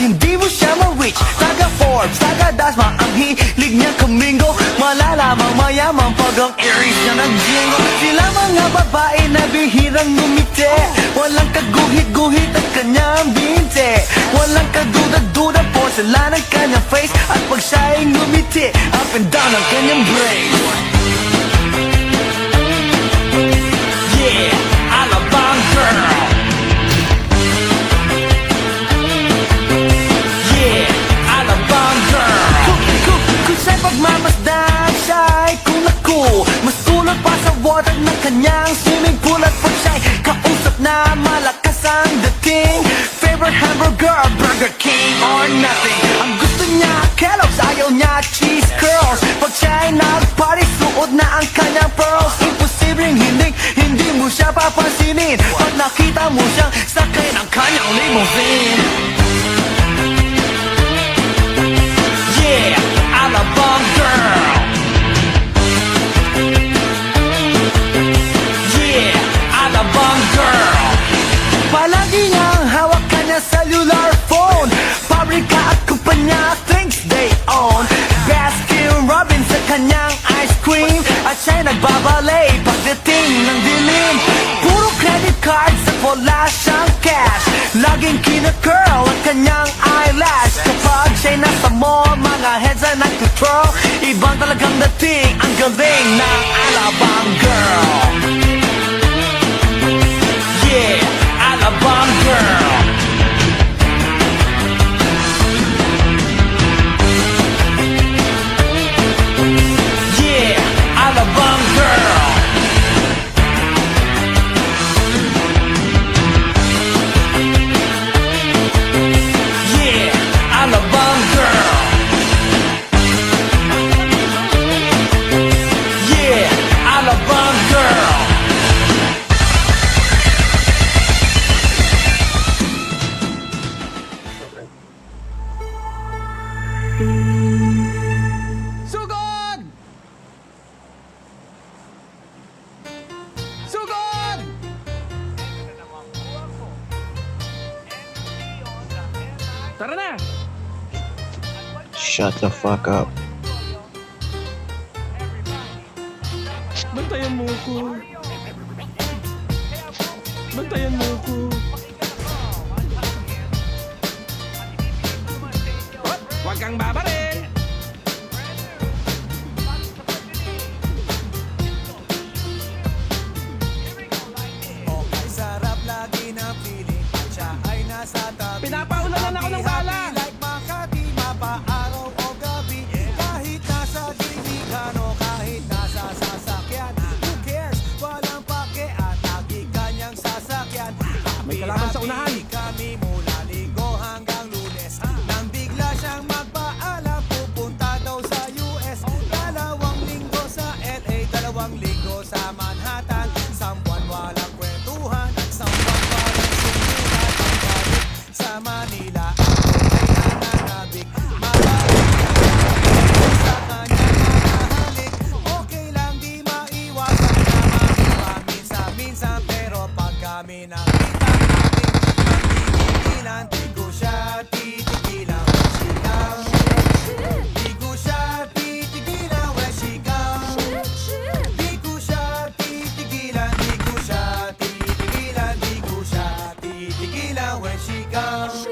hindi mo siya ma-reach. Taga Forbes, taga Dasma, ang hilig niya kamingo. Malalamang mayaman pag ang Aries niya nag-jingo. Sila mga babae na bihirang ngumiti, walang kaguhit-guhit ang kanyang binte. Walang kaduda-duda porcelain ang kanyang face. At pag siya'y ngumiti, up and down ang kanyang brain. Yeah, Alabang girl. Yeah, Alabang girl. Kung siya'y pagmamasdan, siya'y kung naku, mas tulad pa sa water ng kanyang swimming pool. At pag siya'y kausap na malakas ang dating, favorite hamburger, Burger King or nothing. Ang gusto niya, Kellogg's, ayaw niya, cheese curls. Pag siya'y nag-party, suot na ang kanyang pearls. Imposibleng hindi mo siya papansinin pag nakita mo siyang sakay ng kanyang limousine. Yeah, Alabang girl. Yeah, Alabang girl. Palagi niyang hawak kanya cellular phone. Pabrika at kumpanya thinks they own. Baskin Robbins sa kanyang ice cream. At siya'y nagbabalay pagdating ng dilim. Puro credit cards at wala siyang cash. Laging kina-curl ang kanyang eyelash. Kapag siya'y nasa mall, mga heads ay nag-control. Ibang talagang dating, ang galing ng Alabang girl. Yeah, Alabang girl. Yeah, Alabang girl. Yeah, Alabang girl. Yeah, Alabang girl. Sugod! Sugod! Tara na! Shut the fuck up. Bantayan mo ko. Bantayan mo ko. Huwag kang babarin! Okay, sarap lagi na feeling at siya ay nasa tabi. Pinapaulanan ako ng bala! Happy like Makati, mapaaraw o gabi. Kahit nasa diligan o kahit nasa sasakyan. Who cares? Walang pake at lagi kanyang sasakyan. May kalaban sa unahan. Happy kami mula Linggo hanggang Lunes. Nang bigla siyang magpaalam, pupunta daw sa US. 2 linggo sa LA, 2 linggo sa Manhattan. Sambuan walang kwentuhan at sambuan walang sinulat. Ang galit sa Manila, ako ay nananabik. Mabalik sa kanyang mahalik. Okay lang di maiwasan na maniwa minsan-minsan. Pero pag kami nakita natin, nagtigilan, di ko siya titigilan. When she comes, di ko siya titigilan. When she comes, di ko siya titigilan. Di ko siya titigilan. Di ko siya titigilan. When she comes.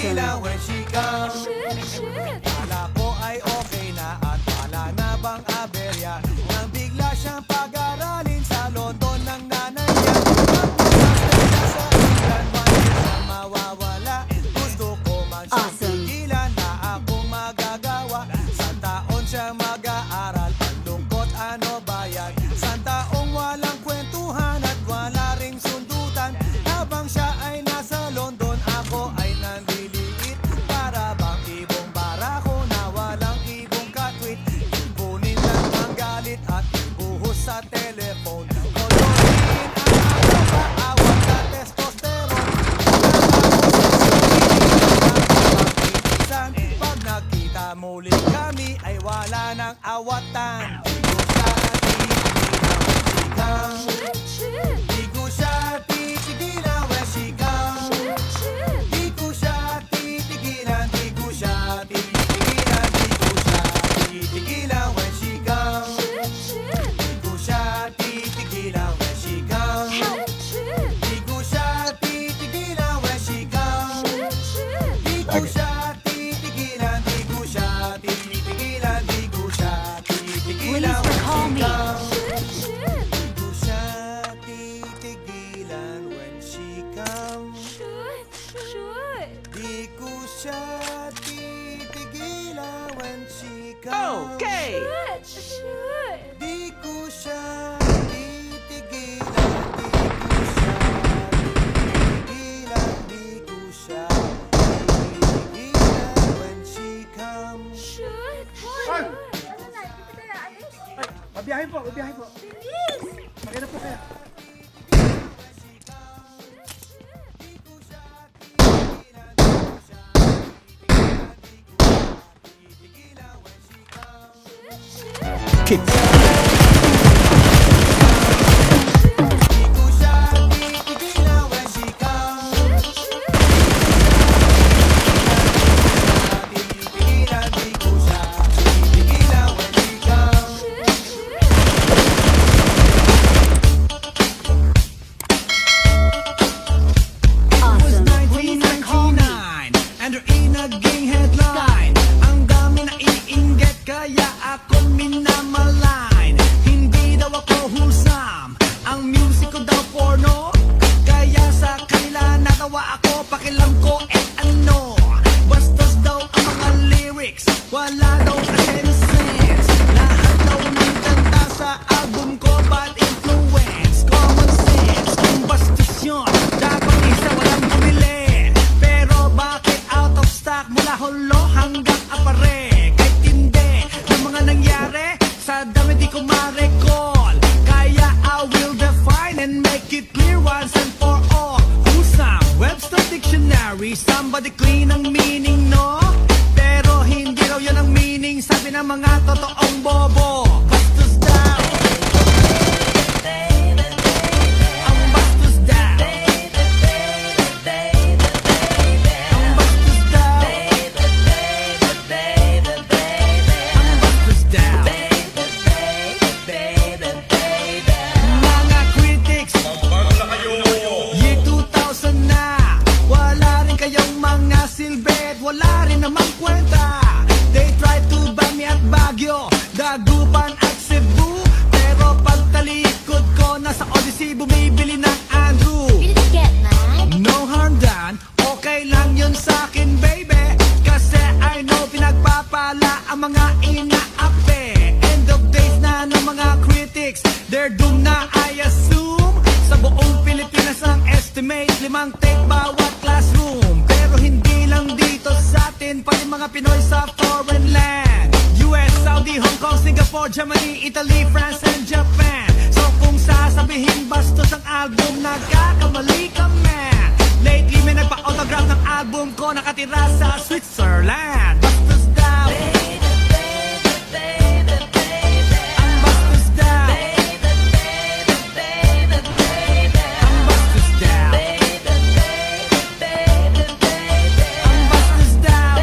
Tigila when she comes. Kala ko ay okay na at wala na bang aberya, nang bigla siyang pag-aralin sa London ng nanay niya. Sa England, 1 year siya mawawala. Gusto ko man siyang Awesome. tigilan na akong magagawa. Sa taon siya mag-aaral, ang lungkot ano ba yan? Sa taong walang kwentuhan at wala ring sundutan. Habang siya ay nasa London, ako ay nandiliit. Para bang ibong barako na walang ibong katwit. Ipunin lang ang galit at ibuhos sa telephone. Kolorin ang ako sa awat na testosterone. Pag nakita muli kami ay wala nang awatan. Di ko siya titigilan when she comes. Di ko siya titigilan, di ko siya titigilan, di ko siya titigilan when she comes. Di ko siya titigilan when she comes. Di ko siya titigilan when she comes. Di ko siya titigilan, di ko siya titigilan, di ko siya titigilan when recall she me. comes. Di ko siya titigilan when she comes. Di ko siya titigilan when she comes. Okay! Di ko siya titigilan, di ko siya titigilan when she comes. Mabiyahe po, mabiyahe po. Maganda po kaya. Di ko siya titigilan when she comes. Titigilan, di ko siya titigilan when she comes. Awesome. 1999 and her inaging headline. Ang dami na iinggit kaya ako minamaline. Hindi daw ako wholesome, ang music ko daw porno. Kaya sa kanila natawa ako, pakilam ko ano. Bastos daw ang mga lyrics, wala daw kasing sense. Lahat daw ng kanta sa album ko bad influence. Common sense, kung bastos yun, dapat isa walang bumili. Pero bakit out of stock mula hulo hanggang apare? Kahit hindi ng mga nangyari, sa dami di ko ma-recall. Kaya I will define and make it clear once and for all. Usam, Webster Dictionary, somebody clean ang meaning, no? Pero hindi raw yun ang meaning, sabi ng mga totoong bobo. Bastos daw. Ang bastos daw. Ang bastos daw. Ang bastos daw. Mga critics, year 2000 na, wala rin kayong mga silbet, wala rin namang kwenta. They try to ban me at Baguio, Dagupan at Cebu, pero pagtalikod ko nasa Odyssey, bumibili ng Andrew. You didn't get mad? No harm done, okay lang yun sa'kin baby. Kasi I know pinagpapala ang mga inaapi. End of days na ng mga critics, they're doomed na I assume. Sa buong Pilipinas ang estimate, 5 take bawat classroom. Pero hindi lang dito sa atin, pati mga Pinoy sa foreign land. US, Saudi, Hong Kong, Singapore, Germany, Italy, France, and Japan. So kung sasabihin bastos ang album, nagkakamali ka man. Lately may nagpa-autograph ng album ko, nakatira sa Switzerland. Bastos daw. Ang bastos daw. Ang bastos daw. Ang bastos daw.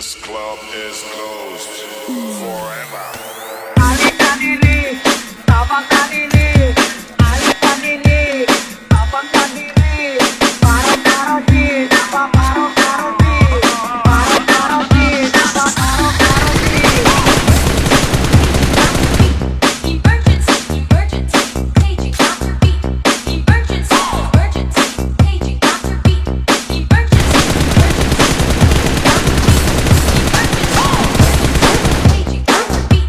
This club is closed forever. Emergency, emergency, paging Dr. Beat.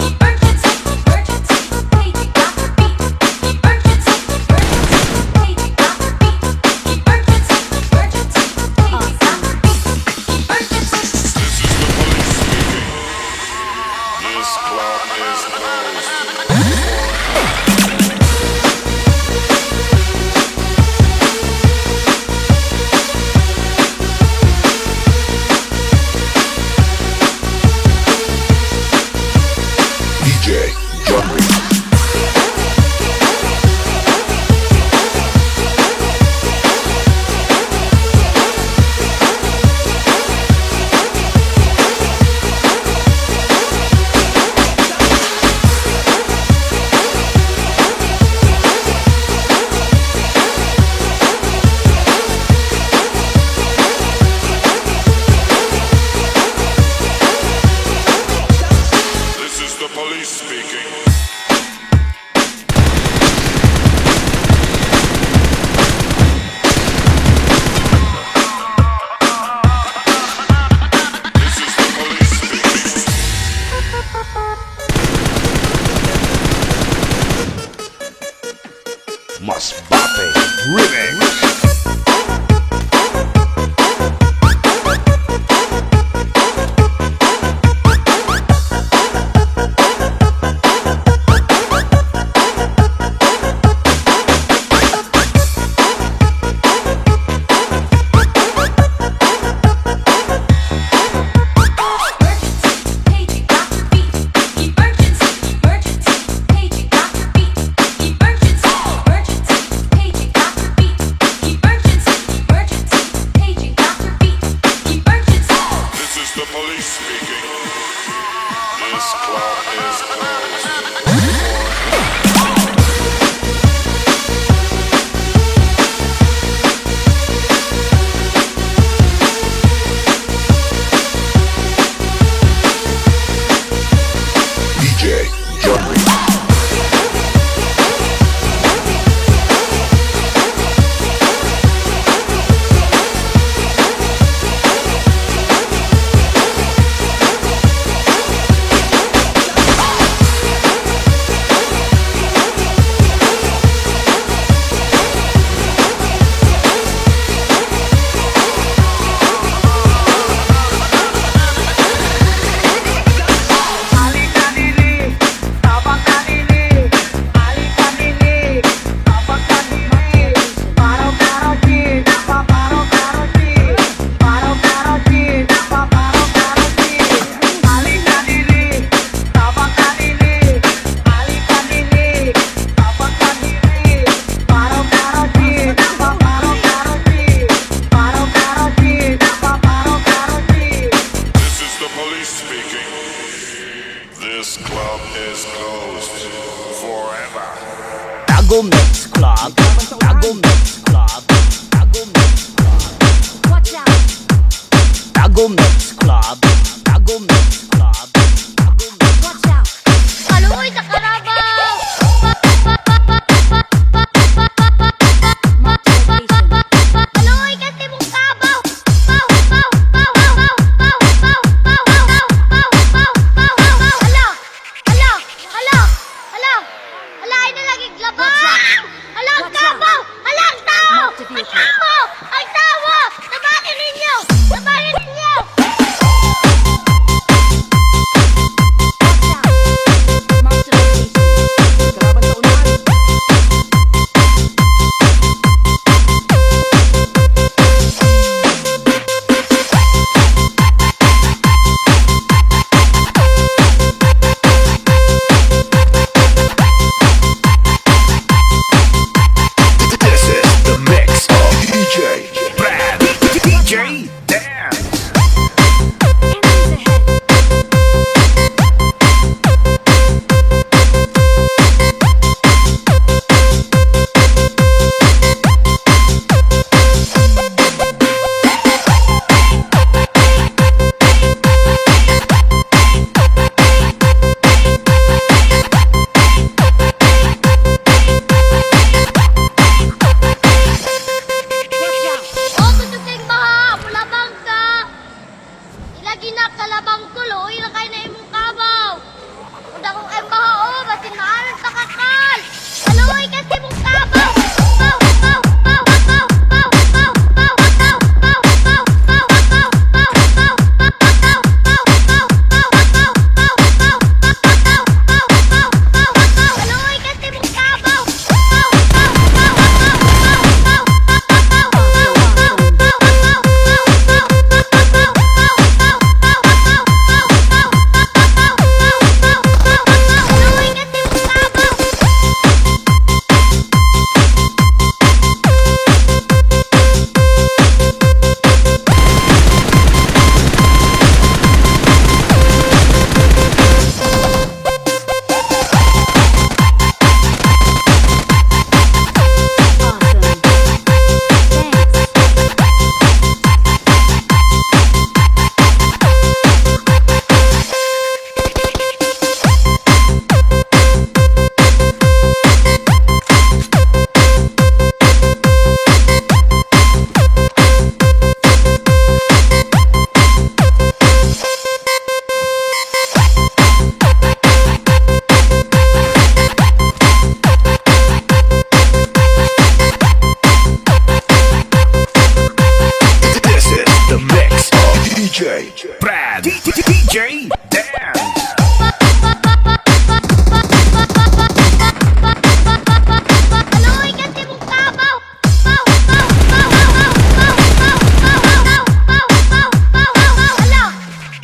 Emergency, emergency, paging Dr. Beat. Emergency, emergency, paging Dr. Beat. Emergency, emergency, paging Dr. Beat. This club is closed. DJ John Reed. This is the police speaking. This is the police speaking. Masbate Remix. This is the police speaking. This club is closed. DJ John Reed. This is the police speaking. This club is closed forever. Tago Mix Club, Tago Mix Club, Tago Mix Club, Watch out! Tago Mix Club, Tago Mix Club, Tago Mix. Watch out! Kaluoy sa karabaw! Kaluoy kasi mong kabaw! Pow! Pow! Pow! Pow! Pow! Pow! Pow! Pow! Pow! Pow! Pow! Pow! Hala! Hala! labang tuloy na kayo na imong kabaw. Uda kong embaho, basin maalan sa kakal. Aloy kasi mong kabaw. Baw, baw, baw, baw, baw, baw, baw, baw, baw, baw, baw, baw, baw, baw, baw, aloy kasi mong kabaw. This is the mix of DJ Brad. DJ Dan. Aloy kasi mong kabaw. Baw, baw, baw, baw, baw, baw, baw, baw, baw, baw, baw, baw, baw. Hala,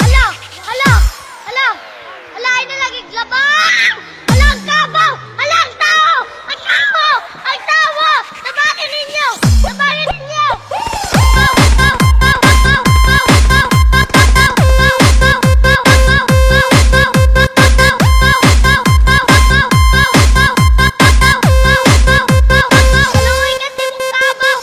hala, hala, hala, hala, ay nalagig labang. Hala, ang kabaw, hala, ang tao, ang tao, ang tao. Tabakin ninyo, tabakin ninyo. Baw, baw, baw, baw, baw, baw, baw, baw, baw, baw, baw, aloy kasi mong kabaw. Aloy kasi mong kabaw.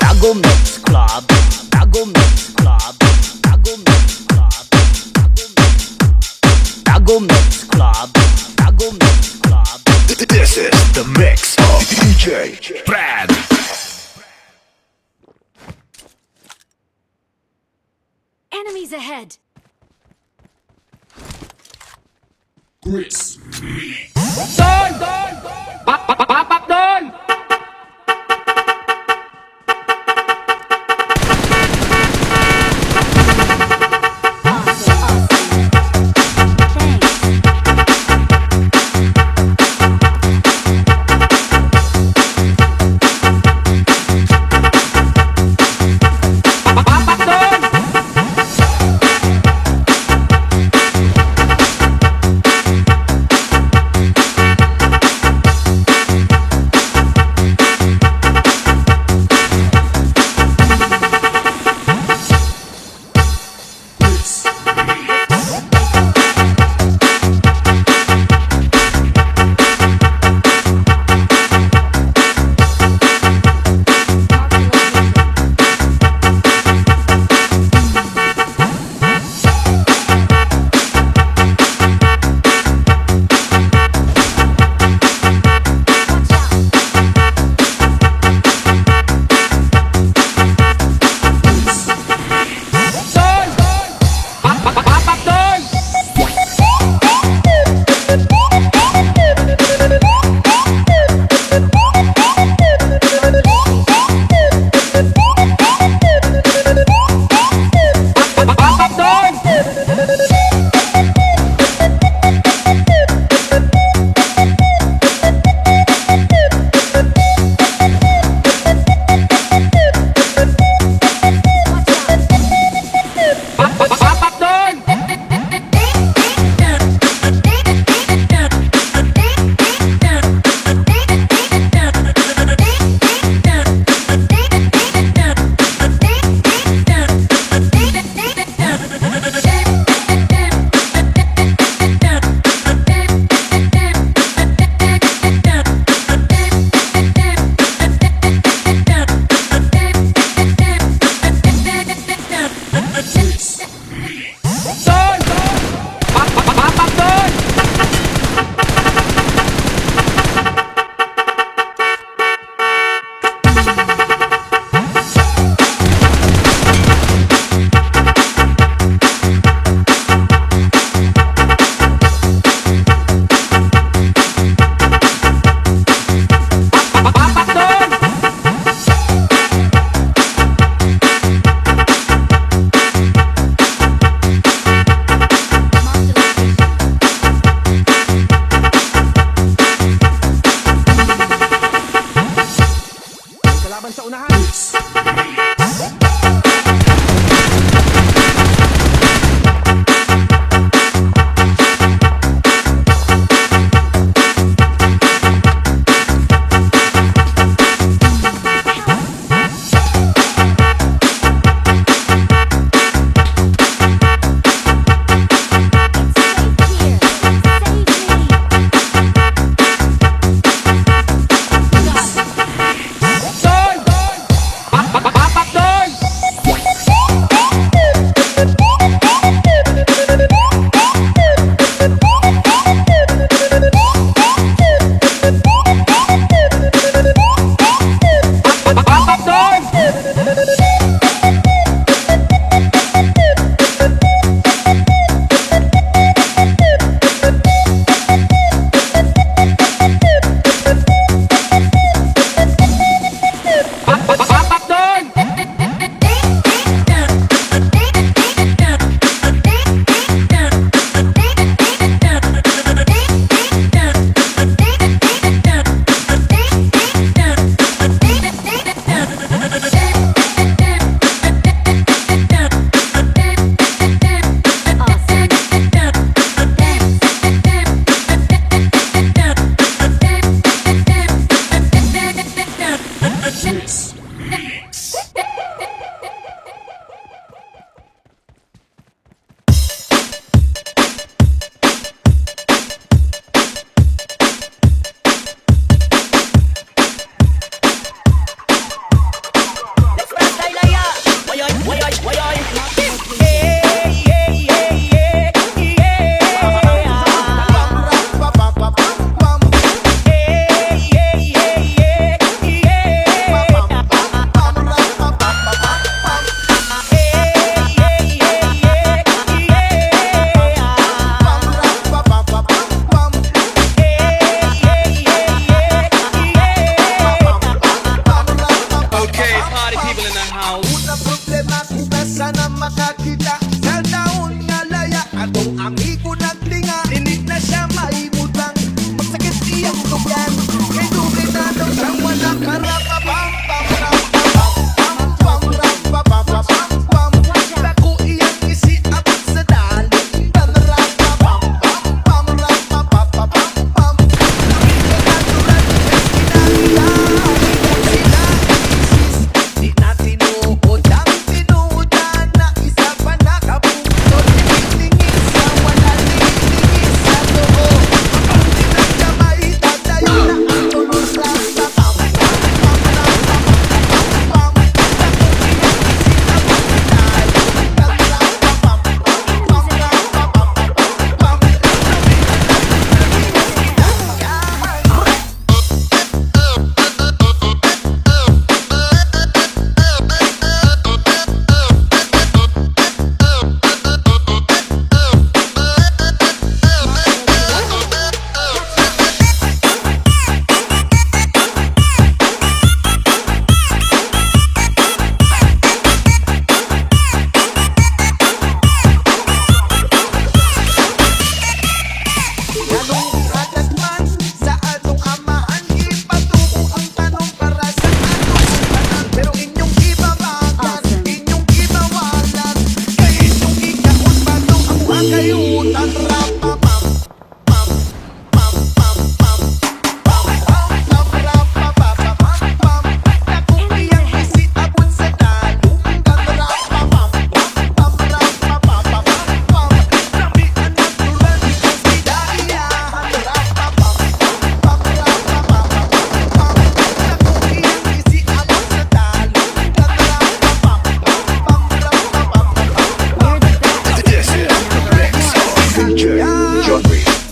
Tago Mix Club, Tago Mix Club, Tago Mix Club, Tago Mix Club, Tago Mix Club. This is the mix of DJ Brad. Enemies ahead! Doon! Doon! Papak doon! Papak doon! genre.